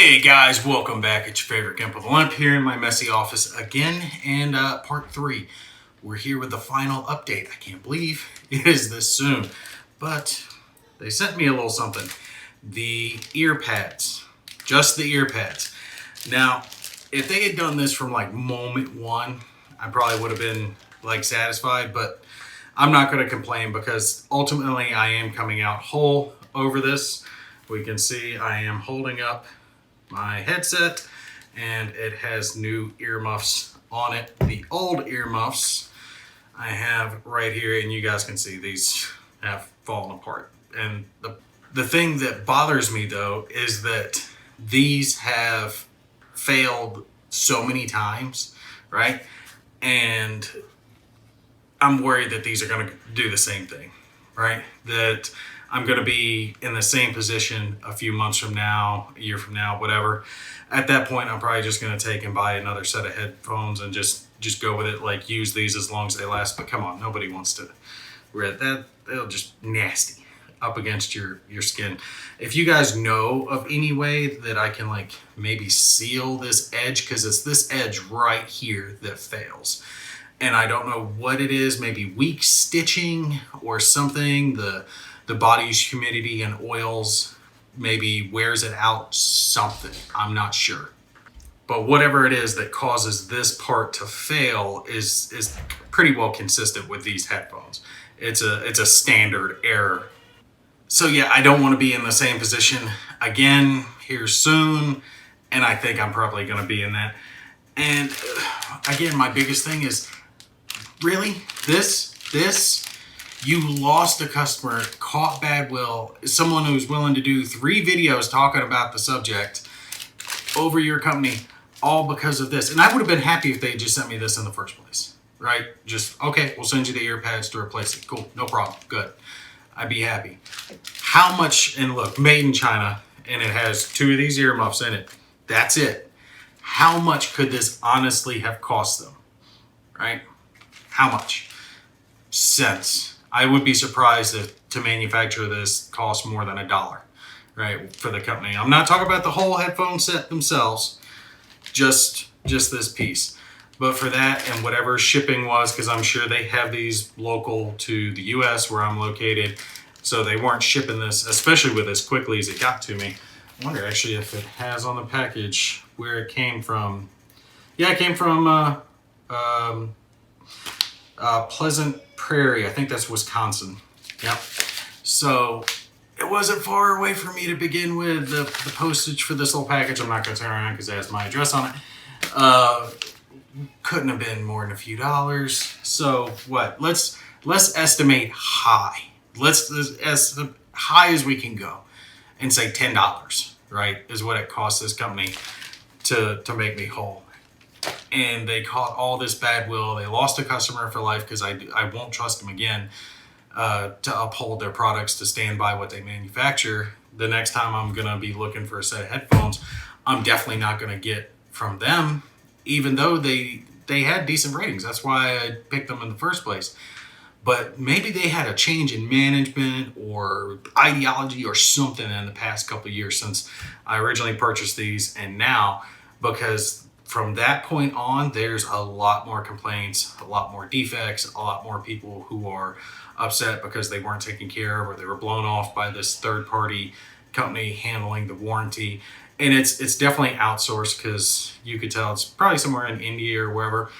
Hey guys, welcome back. It's your favorite Gimp of the Limp here in my messy office again, and part 3. We're here with the final update. I can't believe it is this soon, but they sent me a little something. The ear pads, just the ear pads. Now, if they had done this from like moment one, I probably would have been like satisfied, but I'm not going to complain because ultimately I am coming out whole over this. We can see I am holding up my headset and it has new earmuffs on it. The old earmuffs I have right here, and you guys can see these have fallen apart. And the thing that bothers me though is that these have failed so many times, right? And I'm worried that these are going to do the same thing, right? That I'm going to be in the same position a few months from now, a year from now, whatever. At that point, I'm probably just going to take and buy another set of headphones and just go with it, like use these as long as they last. But come on, nobody wants to wear that. They'll just nasty up against your skin. If you guys know of any way that I can like maybe seal this edge, because it's this edge right here that fails. And I don't know what it is, maybe weak stitching or something. The body's humidity and oils maybe wears it out, something. I'm not sure. But whatever it is that causes this part to fail is pretty well consistent with these headphones. It's a standard error. So yeah, I don't want to be in the same position again here soon. And I think I'm probably going to be in that. And again, my biggest thing is, really? This? You lost a customer, caught bad will, someone who's willing to do 3 videos talking about the subject over your company, all because of this. And I would have been happy if they just sent me this in the first place, right? Just, okay, we'll send you the ear pads to replace it. Cool, no problem, good. I'd be happy. How much, and look, made in China, and it has 2 of these earmuffs in it. That's it. How much could this honestly have cost them, right? How much? Cents. I would be surprised if to manufacture this costs more than $1, right, for the company. I'm not talking about the whole headphone set themselves, just this piece. But for that and whatever shipping was, because I'm sure they have these local to the US where I'm located, so they weren't shipping this, especially with as quickly as it got to me. I wonder actually if it has on the package where it came from. Yeah, it came from Pleasant Prairie. I think that's Wisconsin. Yep. So it wasn't far away for me to begin with. The postage for this little package, I'm not going to turn around because it has my address on it. Couldn't have been more than a few dollars. So what? Let's estimate high. Let's as high as we can go, and say $10. Right, is what it cost this company to make me whole. And they caught all this bad will. They lost a customer for life because I won't trust them again to uphold their products, to stand by what they manufacture. The next time I'm going to be looking for a set of headphones, I'm definitely not going to get from them, even though they had decent ratings. That's why I picked them in the first place. But maybe they had a change in management or ideology or something in the past couple of years since I originally purchased these and now, because from that point on, there's a lot more complaints, a lot more defects, a lot more people who are upset because they weren't taken care of or they were blown off by this third-party company handling the warranty. And it's definitely outsourced, because you could tell it's probably somewhere in India or wherever.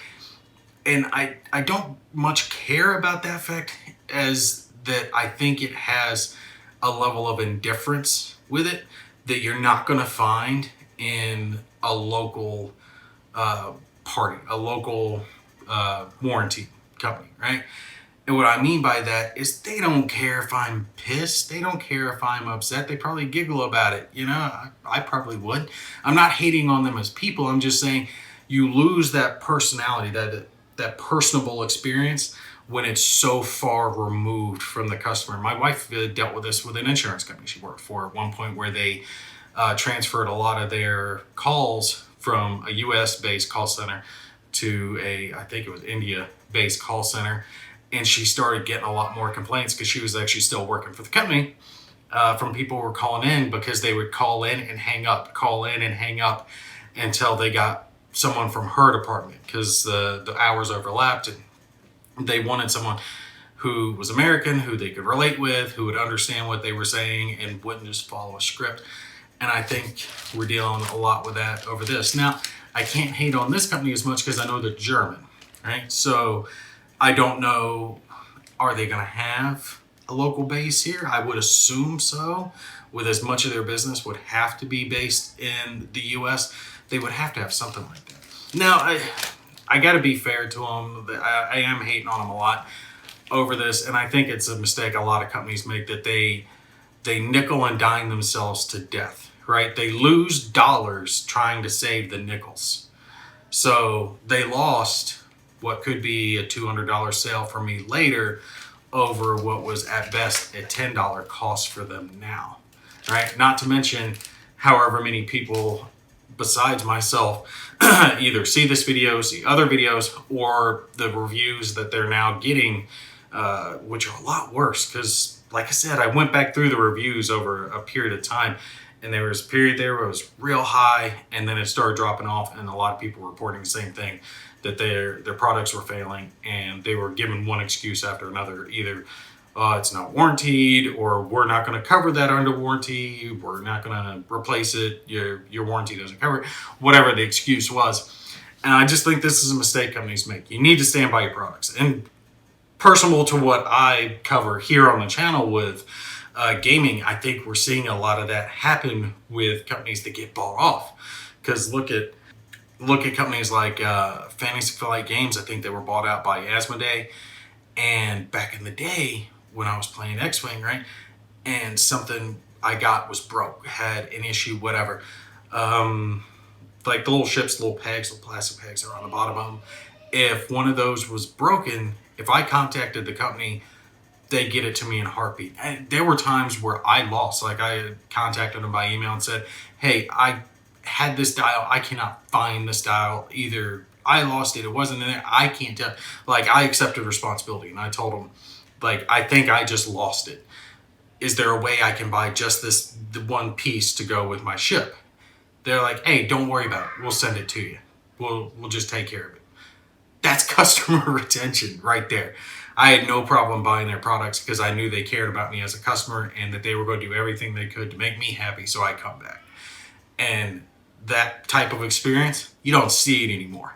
And I don't much care about that fact, as that I think it has a level of indifference with it that you're not going to find in a local party, a local warranty company, right? And what I mean by that is they don't care if I'm pissed. They don't care if I'm upset. They probably giggle about it. You know, I probably would. I'm not hating on them as people. I'm just saying you lose that personality, that personable experience when it's so far removed from the customer. My wife dealt with this with an insurance company she worked for at one point, where they transferred a lot of their calls from a US-based call center to I think it was India-based call center. And she started getting a lot more complaints because she was actually still working for the company. from people who were calling in because they would call in and hang up, call in and hang up until they got someone from her department because the hours overlapped and they wanted someone who was American, who they could relate with, who would understand what they were saying and wouldn't just follow a script. And I think we're dealing a lot with that over this. Now, I can't hate on this company as much because I know they're German, right? So I don't know, are they going to have a local base here? I would assume so. With as much of their business would have to be based in the US, they would have to have something like that. Now, I got to be fair to them. I am hating on them a lot over this, and I think it's a mistake a lot of companies make, that they nickel and dime themselves to death, right? They lose dollars trying to save the nickels. So they lost what could be a $200 sale for me later over what was at best a $10 cost for them now, right? Not to mention however many people besides myself either see this video, see other videos, or the reviews that they're now getting, which are a lot worse. Because like I said, I went back through the reviews over a period of time, and there was a period there where it was real high, and then it started dropping off, and a lot of people were reporting the same thing, that their products were failing, and they were given one excuse after another. Either it's not warranted, or we're not going to cover that under warranty, we're not going to replace it, your warranty doesn't cover it, whatever the excuse was. And I just think this is a mistake companies make. You need to stand by your products. And personal to what I cover here on the channel with gaming, I think we're seeing a lot of that happen with companies that get bought off. Because look at companies like Finaly Games. I think they were bought out by Asmodee. And back in the day, when I was playing X-Wing, right, and something I got was broke, had an issue, whatever. Like the little ships, little pegs, little plastic pegs are on the bottom of them. If one of those was broken, if I contacted the company, they get it to me in a heartbeat. And there were times where I lost. Like I contacted them by email and said, hey, I had this dial, I cannot find this dial. Either I lost it, it wasn't in there, I can't tell. Like I accepted responsibility and I told them, like, I think I just lost it. Is there a way I can buy just the one piece to go with my ship? They're like, hey, don't worry about it. We'll send it to you. We'll just take care of it. That's customer retention right there. I had no problem buying their products because I knew they cared about me as a customer and that they were going to do everything they could to make me happy so I come back. And that type of experience, you don't see it anymore.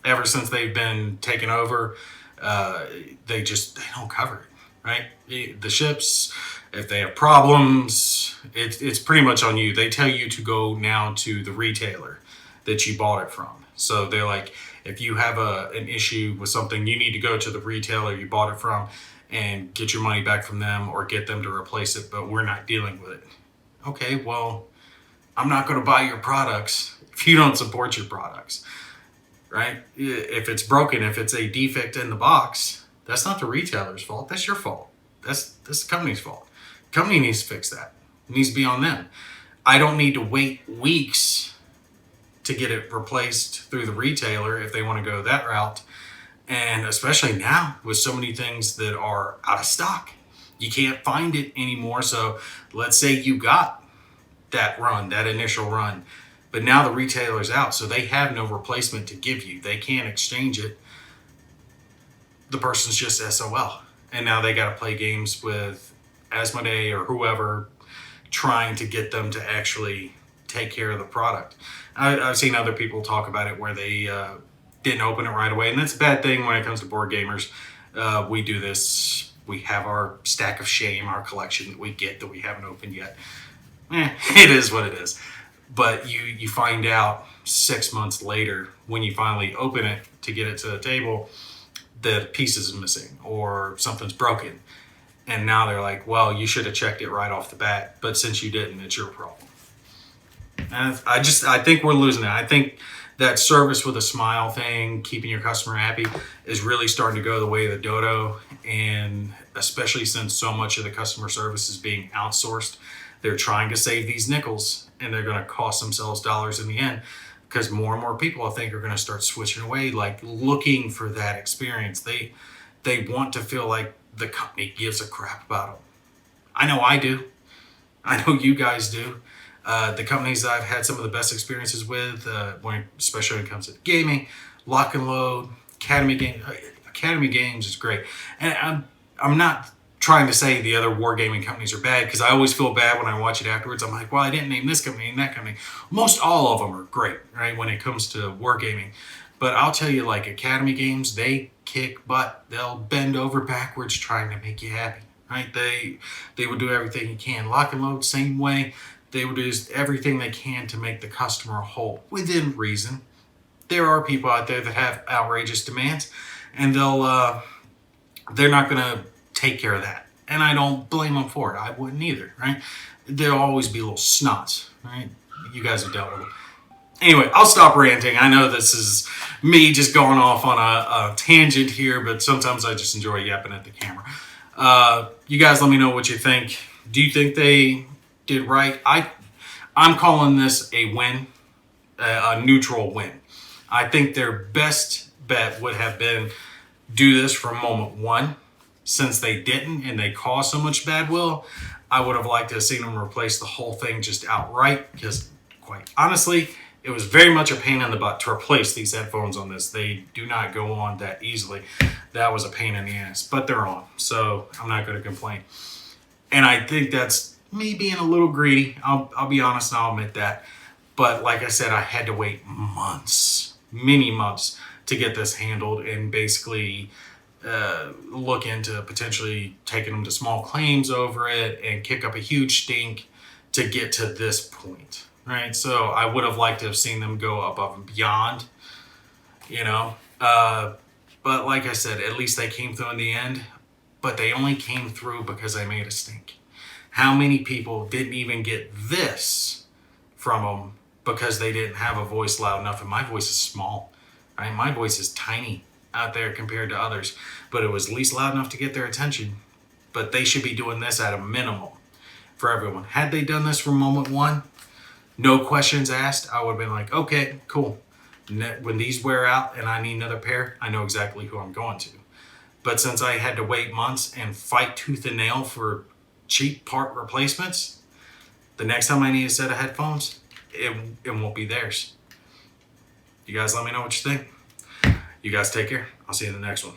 Ever since they've been taken over, they don't cover it, right? The ships, if they have problems, it's pretty much on you. They tell you to go now to the retailer that you bought it from. So they're like, if you have an issue with something, you need to go to the retailer you bought it from and get your money back from them or get them to replace it, but we're not dealing with it. Okay, well, I'm not going to buy your products if you don't support your products, right? If it's broken, if it's a defect in the box, that's not the retailer's fault. That's your fault. That's the company's fault. The company needs to fix that. It needs to be on them. I don't need to wait weeks to get it replaced through the retailer if they want to go that route. And especially now with so many things that are out of stock, you can't find it anymore. So let's say you got that run, that initial run, but now the retailer's out, so they have no replacement to give you. They can't exchange it. The person's just SOL. And now they got to play games with Asmodee or whoever trying to get them to actually take care of the product. I've seen other people talk about it where they didn't open it right away. And that's a bad thing when it comes to board gamers. We do this. We have our stack of shame, our collection that we get that we haven't opened yet. It is what it is. But you find out 6 months later when you finally open it to get it to the table, the pieces are missing or something's broken. And now they're like, well, you should have checked it right off the bat. But since you didn't, it's your problem. And I think we're losing it. I think that service with a smile thing, keeping your customer happy, is really starting to go the way of the dodo. And especially since so much of the customer service is being outsourced, they're trying to save these nickels and they're going to cost themselves dollars in the end, because more and more people, I think, are going to start switching away, like looking for that experience. They want to feel like the company gives a crap about them. I know I do. I know you guys do. The companies I've had some of the best experiences with, especially when it comes to gaming, Lock and Load, Academy Games is great. And I'm not trying to say the other wargaming companies are bad, because I always feel bad when I watch it afterwards. I'm like, well, I didn't name this company and that company. Most all of them are great, right, when it comes to wargaming. But I'll tell you, like Academy Games, they kick butt. They'll bend over backwards trying to make you happy, right? They would do everything you can. Lock and Load, same way. They would do everything they can to make the customer whole within reason. There are people out there that have outrageous demands, and they're not going to take care of that. And I don't blame them for it. I wouldn't either, right? There'll always be little snots, right? You guys have dealt with them. Anyway, I'll stop ranting. I know this is me just going off on a tangent here, but sometimes I just enjoy yapping at the camera. You guys let me know what you think. Do you think they did right? I'm calling this a win, a neutral win. I think their best bet would have been do this from moment one. Since they didn't and they caused so much bad will, I would have liked to have seen them replace the whole thing just outright, because quite honestly, it was very much a pain in the butt to replace these headphones on this. They do not go on that easily. That was a pain in the ass, but they're on, so I'm not going to complain. And I think that's me being a little greedy. I'll be honest and I'll admit that. But like I said, I had to wait months, many months, to get this handled and basically look into potentially taking them to small claims over it and kick up a huge stink to get to this point, right? So I would have liked to have seen them go above and beyond, you know. But like I said, at least they came through in the end. But they only came through because I made a stink. How many people didn't even get this from them because they didn't have a voice loud enough? And my voice is small, right? My voice is tiny out there compared to others, but it was at least loud enough to get their attention. But they should be doing this at a minimum for everyone. Had they done this from moment one, no questions asked, I would have been like, okay, cool. When these wear out and I need another pair, I know exactly who I'm going to. But since I had to wait months and fight tooth and nail for cheap part replacements, the next time I need a set of headphones, it won't be theirs. You guys let me know what you think. You guys take care. I'll see you in the next one.